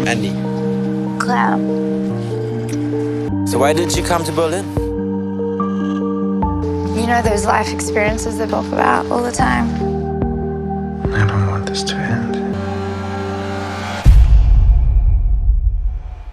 Andy. Claire. So why did you come to Berlin? You know those life experiences they talk about all the time? I don't want this to end.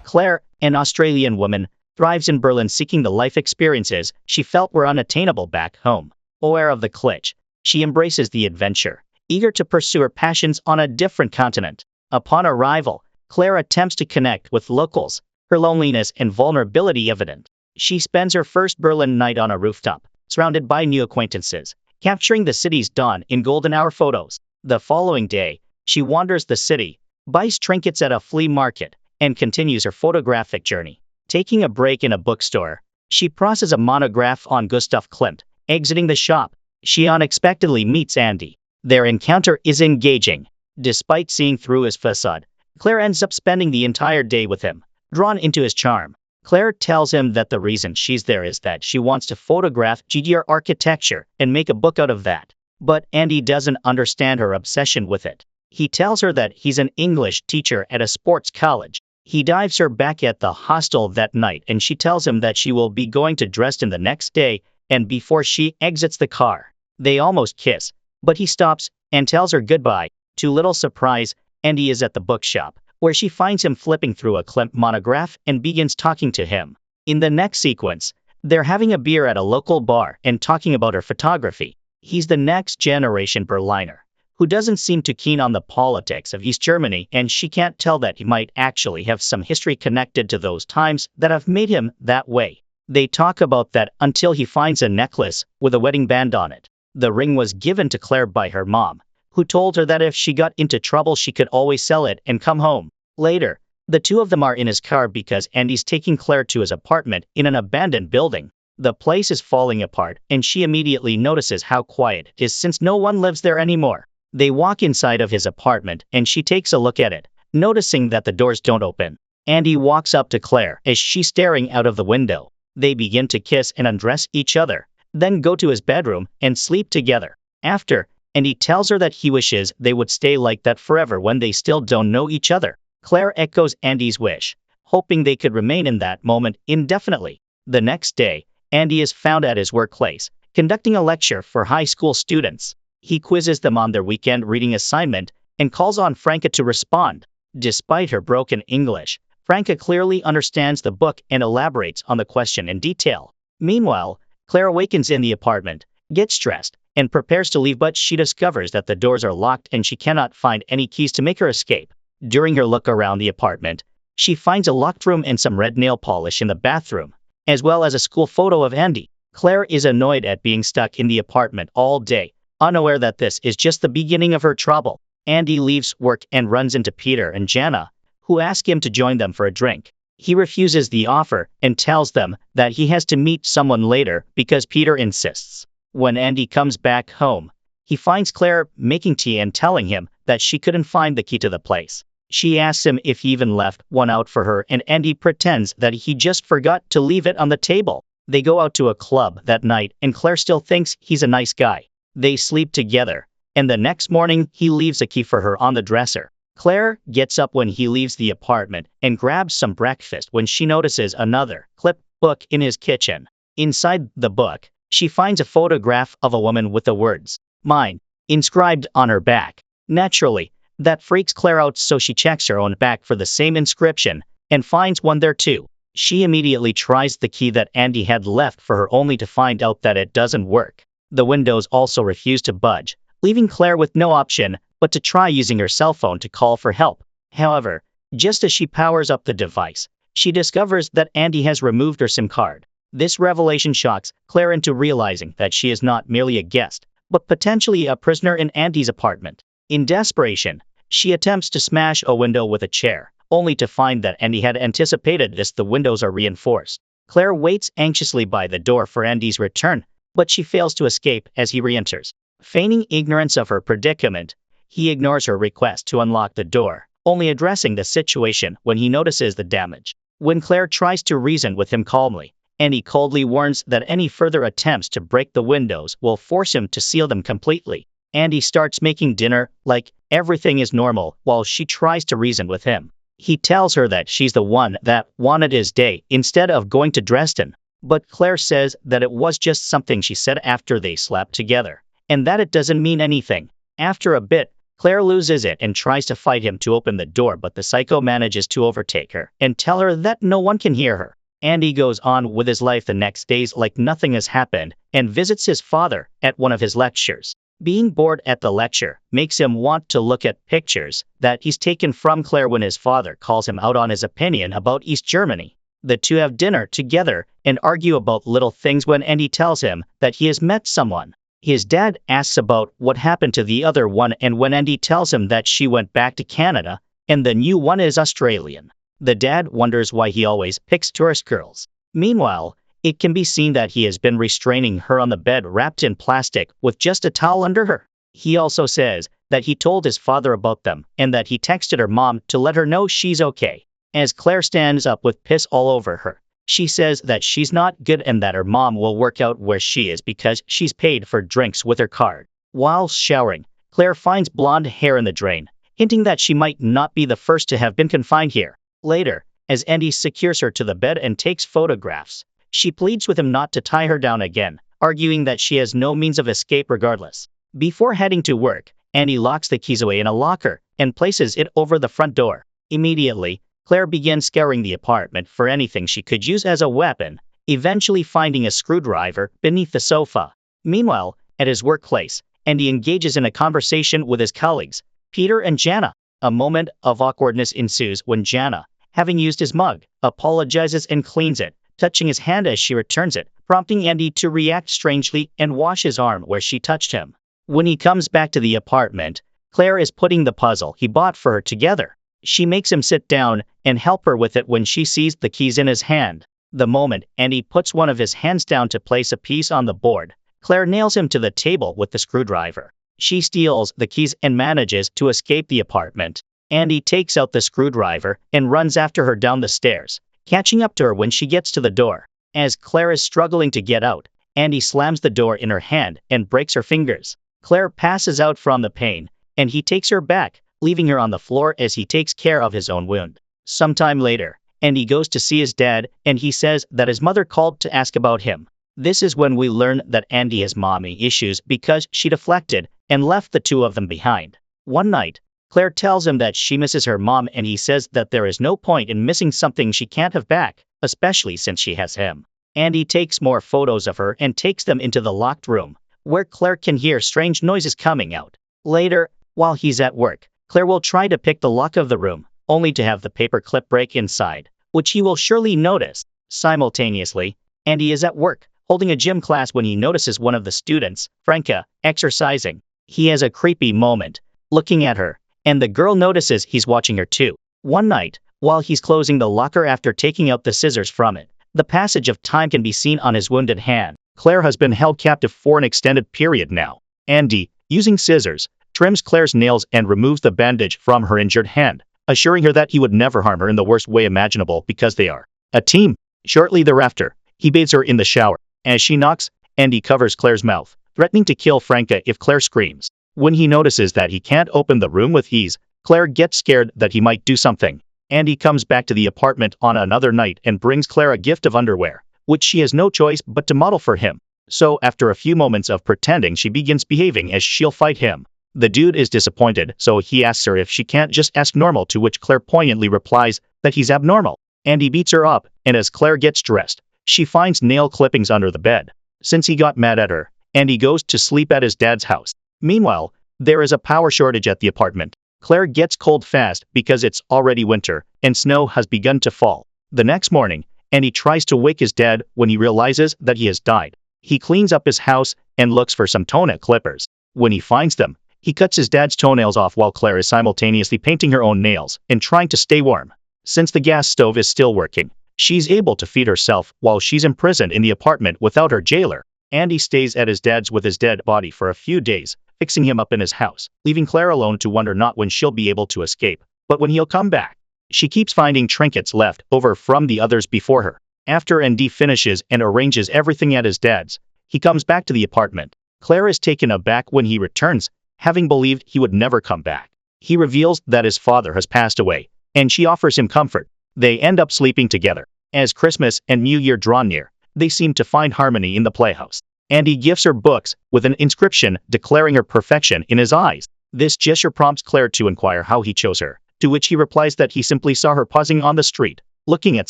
Claire, an Australian woman, thrives in Berlin seeking the life experiences she felt were unattainable back home. Aware of the glitch, she embraces the adventure, eager to pursue her passions on a different continent. Upon arrival, Claire attempts to connect with locals, her loneliness and vulnerability evident. She spends her first Berlin night on a rooftop, surrounded by new acquaintances, capturing the city's dawn in golden hour photos. The following day, she wanders the city, buys trinkets at a flea market, and continues her photographic journey. Taking a break in a bookstore, she processes a monograph on Gustav Klimt. Exiting the shop, she unexpectedly meets Andy. Their encounter is engaging. Despite seeing through his facade, Claire ends up spending the entire day with him, drawn into his charm. Claire tells him that the reason she's there is that she wants to photograph GDR architecture and make a book out of that. But Andy doesn't understand her obsession with it. He tells her that he's an English teacher at a sports college. He dives her back at the hostel that night and she tells him that she will be going to Dresden the next day, and before she exits the car, they almost kiss, but he stops and tells her goodbye. To little surprise, Andy is at the bookshop, where she finds him flipping through a Klimt monograph and begins talking to him. In the next sequence, they're having a beer at a local bar and talking about her photography. He's the next generation Berliner, who doesn't seem too keen on the politics of East Germany, and she can't tell that he might actually have some history connected to those times that have made him that way. They talk about that until he finds a necklace with a wedding band on it. The ring was given to Claire by her mom, who told her that if she got into trouble she could always sell it and come home. Later, the two of them are in his car because Andy's taking Claire to his apartment in an abandoned building. The place is falling apart and she immediately notices how quiet it is since no one lives there anymore. They walk inside of his apartment and she takes a look at it, noticing that the doors don't open. Andy walks up to Claire as she's staring out of the window. They begin to kiss and undress each other, then go to his bedroom and sleep together. After, Andy tells her that he wishes they would stay like that forever when they still don't know each other. Claire echoes Andy's wish, hoping they could remain in that moment indefinitely. The next day, Andy is found at his workplace, conducting a lecture for high school students. He quizzes them on their weekend reading assignment and calls on Franca to respond. Despite her broken English, Franca clearly understands the book and elaborates on the question in detail. Meanwhile, Claire awakens in the apartment, gets stressed, and prepares to leave, but she discovers that the doors are locked and she cannot find any keys to make her escape. During her look around the apartment, she finds a locked room and some red nail polish in the bathroom, as well as a school photo of Andy. Claire is annoyed at being stuck in the apartment all day, unaware that this is just the beginning of her trouble. Andy leaves work and runs into Peter and Jana, who ask him to join them for a drink. He refuses the offer and tells them that he has to meet someone later because Peter insists. When Andy comes back home, he finds Claire making tea and telling him that she couldn't find the key to the place. She asks him if he even left one out for her, and Andy pretends that he just forgot to leave it on the table. They go out to a club that night and Claire still thinks he's a nice guy. They sleep together, and the next morning he leaves a key for her on the dresser. Claire gets up when he leaves the apartment and grabs some breakfast when she notices another Klimt book in his kitchen. Inside the book, she finds a photograph of a woman with the words, "Mine," inscribed on her back. Naturally, that freaks Claire out, so she checks her own back for the same inscription and finds one there too. She immediately tries the key that Andy had left for her, only to find out that it doesn't work. The windows also refuse to budge, leaving Claire with no option but to try using her cell phone to call for help. However, just as she powers up the device, she discovers that Andy has removed her SIM card. This revelation shocks Claire into realizing that she is not merely a guest, but potentially a prisoner in Andy's apartment. In desperation, she attempts to smash a window with a chair, only to find that Andy had anticipated this. The windows are reinforced. Claire waits anxiously by the door for Andy's return, but she fails to escape as he re-enters. Feigning ignorance of her predicament, he ignores her request to unlock the door, only addressing the situation when he notices the damage. When Claire tries to reason with him calmly, Andy coldly warns that any further attempts to break the windows will force him to seal them completely. Andy starts making dinner like everything is normal while she tries to reason with him. He tells her that she's the one that wanted his day instead of going to Dresden. But Claire says that it was just something she said after they slept together, and that it doesn't mean anything. After a bit, Claire loses it and tries to fight him to open the door, but the psycho manages to overtake her and tell her that no one can hear her. Andy goes on with his life the next days like nothing has happened and visits his father at one of his lectures. Being bored at the lecture makes him want to look at pictures that he's taken from Claire when his father calls him out on his opinion about East Germany. The two have dinner together and argue about little things when Andy tells him that he has met someone. His dad asks about what happened to the other one, and when Andy tells him that she went back to Canada and the new one is Australian, the dad wonders why he always picks tourist girls. Meanwhile, it can be seen that he has been restraining her on the bed wrapped in plastic with just a towel under her. He also says that he told his father about them and that he texted her mom to let her know she's okay. As Claire stands up with piss all over her, she says that she's not good and that her mom will work out where she is because she's paid for drinks with her card. While showering, Claire finds blonde hair in the drain, hinting that she might not be the first to have been confined here. Later, as Andy secures her to the bed and takes photographs, she pleads with him not to tie her down again, arguing that she has no means of escape regardless. Before heading to work, Andy locks the keys away in a locker and places it over the front door. Immediately, Claire begins scouring the apartment for anything she could use as a weapon, eventually finding a screwdriver beneath the sofa. Meanwhile, at his workplace, Andy engages in a conversation with his colleagues, Peter and Jana. A moment of awkwardness ensues when Jana, having used his mug, apologizes and cleans it, touching his hand as she returns it, prompting Andy to react strangely and wash his arm where she touched him. When he comes back to the apartment, Claire is putting the puzzle he bought for her together. She makes him sit down and help her with it when she sees the keys in his hand. The moment Andy puts one of his hands down to place a piece on the board, Claire nails him to the table with the screwdriver. She steals the keys and manages to escape the apartment. Andy takes out the screwdriver and runs after her down the stairs, catching up to her when she gets to the door. As Claire is struggling to get out, Andy slams the door in her hand and breaks her fingers. Claire passes out from the pain, and he takes her back, leaving her on the floor as he takes care of his own wound. Sometime later, Andy goes to see his dad, and he says that his mother called to ask about him. This is when we learn that Andy has mommy issues because she deflected and left the two of them behind. One night, Claire tells him that she misses her mom, and he says that there is no point in missing something she can't have back, especially since she has him. Andy takes more photos of her and takes them into the locked room, where Claire can hear strange noises coming out. Later, while he's at work, Claire will try to pick the lock of the room, only to have the paper clip break inside, which he will surely notice. Simultaneously, Andy is at work, holding a gym class when he notices one of the students, Franca, exercising. He has a creepy moment, looking at her, and the girl notices he's watching her too. One night, while he's closing the locker after taking out the scissors from it, the passage of time can be seen on his wounded hand. Claire has been held captive for an extended period now. Andy, using scissors, trims Claire's nails and removes the bandage from her injured hand, assuring her that he would never harm her in the worst way imaginable because they are a team. Shortly thereafter, he bathes her in the shower. As she knocks, Andy covers Claire's mouth, threatening to kill Franca if Claire screams. When he notices that he can't open the room with ease, Claire gets scared that he might do something. Andy comes back to the apartment on another night and brings Claire a gift of underwear, which she has no choice but to model for him. So after a few moments of pretending, she begins behaving as she'll fight him. The dude is disappointed, so he asks her if she can't just ask normal, to which Claire poignantly replies that he's abnormal. Andy beats her up, and as Claire gets dressed, she finds nail clippings under the bed. Since he got mad at her, Andy goes to sleep at his dad's house. Meanwhile, there is a power shortage at the apartment. Claire gets cold fast because it's already winter, and snow has begun to fall. The next morning, Andy tries to wake his dad when he realizes that he has died. He cleans up his house and looks for some toenail clippers. When he finds them, he cuts his dad's toenails off while Claire is simultaneously painting her own nails and trying to stay warm. Since the gas stove is still working, she's able to feed herself while she's imprisoned in the apartment without her jailer. Andy stays at his dad's with his dead body for a few days, fixing him up in his house, leaving Claire alone to wonder not when she'll be able to escape, but when he'll come back. She keeps finding trinkets left over from the others before her. After Andy finishes and arranges everything at his dad's, he comes back to the apartment. Claire is taken aback when he returns, having believed he would never come back. He reveals that his father has passed away, and she offers him comfort. They end up sleeping together. As Christmas and New Year draw near, they seem to find harmony in the playhouse. Andy gives her books with an inscription declaring her perfection in his eyes. This gesture prompts Claire to inquire how he chose her, to which he replies that he simply saw her pausing on the street, looking at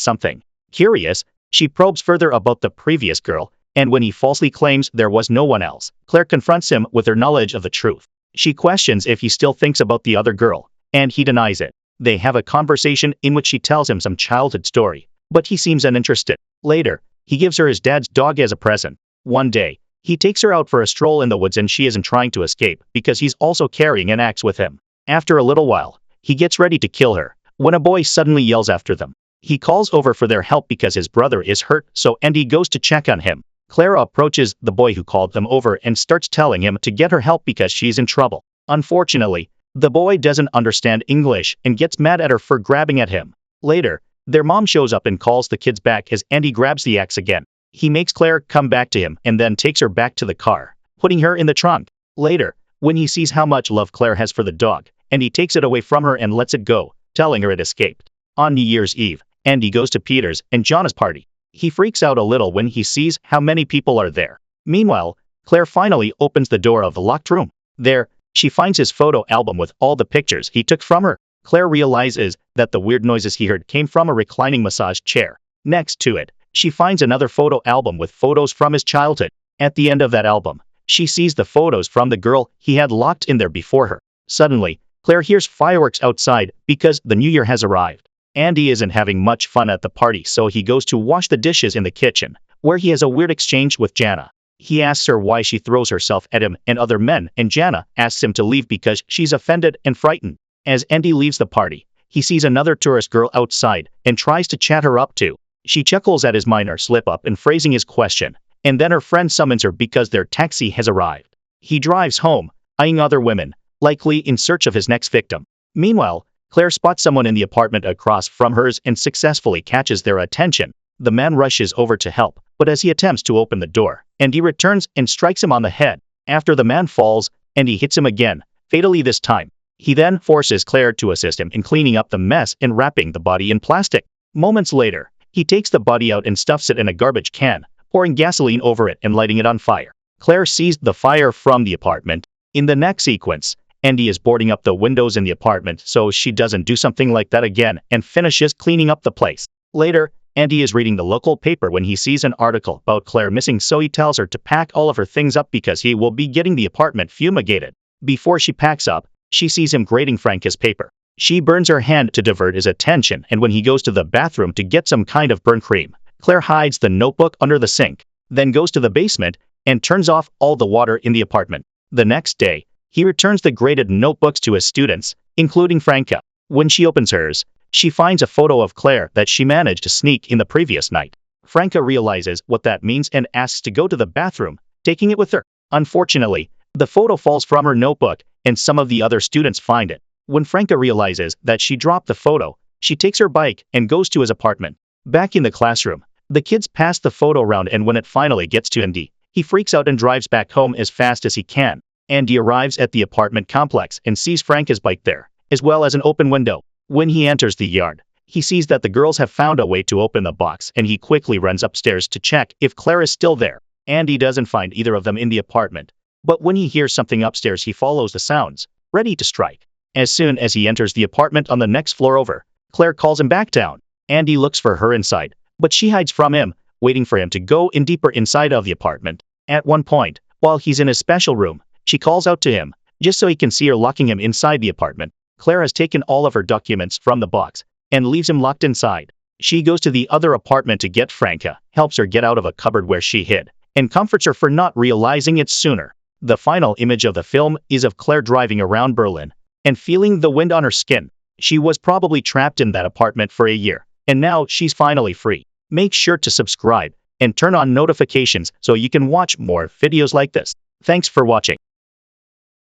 something. Curious, she probes further about the previous girl, and when he falsely claims there was no one else, Claire confronts him with her knowledge of the truth. She questions if he still thinks about the other girl, and he denies it. They have a conversation in which she tells him some childhood story, but he seems uninterested. Later, he gives her his dad's dog as a present. One day, he takes her out for a stroll in the woods and she isn't trying to escape because he's also carrying an axe with him. After a little while, he gets ready to kill her, when a boy suddenly yells after them. He calls over for their help because his brother is hurt, so Andy goes to check on him. Clara approaches the boy who called them over and starts telling him to get her help because she's in trouble. Unfortunately, the boy doesn't understand English and gets mad at her for grabbing at him. Later, their mom shows up and calls the kids back as Andy grabs the axe again. He makes Claire come back to him and then takes her back to the car, putting her in the trunk. Later, when he sees how much love Claire has for the dog, Andy takes it away from her and lets it go, telling her it escaped. On New Year's Eve, Andy goes to Peter's and Jonna's party. He freaks out a little when he sees how many people are there. Meanwhile, Claire finally opens the door of the locked room. There, she finds his photo album with all the pictures he took from her. Claire realizes that the weird noises he heard came from a reclining massage chair. Next to it, she finds another photo album with photos from his childhood. At the end of that album, she sees the photos from the girl he had locked in there before her. Suddenly, Claire hears fireworks outside because the new year has arrived. Andy isn't having much fun at the party, so he goes to wash the dishes in the kitchen, where he has a weird exchange with Jana. He asks her why she throws herself at him and other men, and Jana asks him to leave because she's offended and frightened. As Andy leaves the party, he sees another tourist girl outside and tries to chat her up too. She chuckles at his minor slip-up in phrasing his question, and then her friend summons her because their taxi has arrived. He drives home, eyeing other women, likely in search of his next victim. Meanwhile, Claire spots someone in the apartment across from hers and successfully catches their attention. The man rushes over to help, but as he attempts to open the door, Andy returns and strikes him on the head. After the man falls, Andy hits him again, fatally this time. He then forces Claire to assist him in cleaning up the mess and wrapping the body in plastic. Moments later, he takes the body out and stuffs it in a garbage can, pouring gasoline over it and lighting it on fire. Claire sees the fire from the apartment. In the next sequence, Andy is boarding up the windows in the apartment so she doesn't do something like that again and finishes cleaning up the place. Later, Andy is reading the local paper when he sees an article about Claire missing, so he tells her to pack all of her things up because he will be getting the apartment fumigated. Before she packs up, she sees him grading Franca's paper. She burns her hand to divert his attention, and when he goes to the bathroom to get some kind of burn cream, Claire hides the notebook under the sink, then goes to the basement and turns off all the water in the apartment. The next day, he returns the graded notebooks to his students, including Franca. When she opens hers, she finds a photo of Claire that she managed to sneak in the previous night. Franca realizes what that means and asks to go to the bathroom, taking it with her. Unfortunately, the photo falls from her notebook, and some of the other students find it. When Franca realizes that she dropped the photo, she takes her bike and goes to his apartment. Back in the classroom, the kids pass the photo around, and when it finally gets to Andy, he freaks out and drives back home as fast as he can. Andy arrives at the apartment complex and sees Franca's bike there, as well as an open window. When he enters the yard, he sees that the girls have found a way to open the box, and he quickly runs upstairs to check if Claire is still there. Andy doesn't find either of them in the apartment, but when he hears something upstairs, he follows the sounds, ready to strike. As soon as he enters the apartment on the next floor over, Claire calls him back down. Andy looks for her inside, but she hides from him, waiting for him to go in deeper inside of the apartment. At one point, while he's in his special room, she calls out to him, just so he can see her locking him inside the apartment. Claire has taken all of her documents from the box and leaves him locked inside. She goes to the other apartment to get Franca, helps her get out of a cupboard where she hid, and comforts her for not realizing it sooner. The final image of the film is of Claire driving around Berlin and feeling the wind on her skin. She was probably trapped in that apartment for a year, and now she's finally free. Make sure to subscribe and turn on notifications so you can watch more videos like this. Thanks for watching.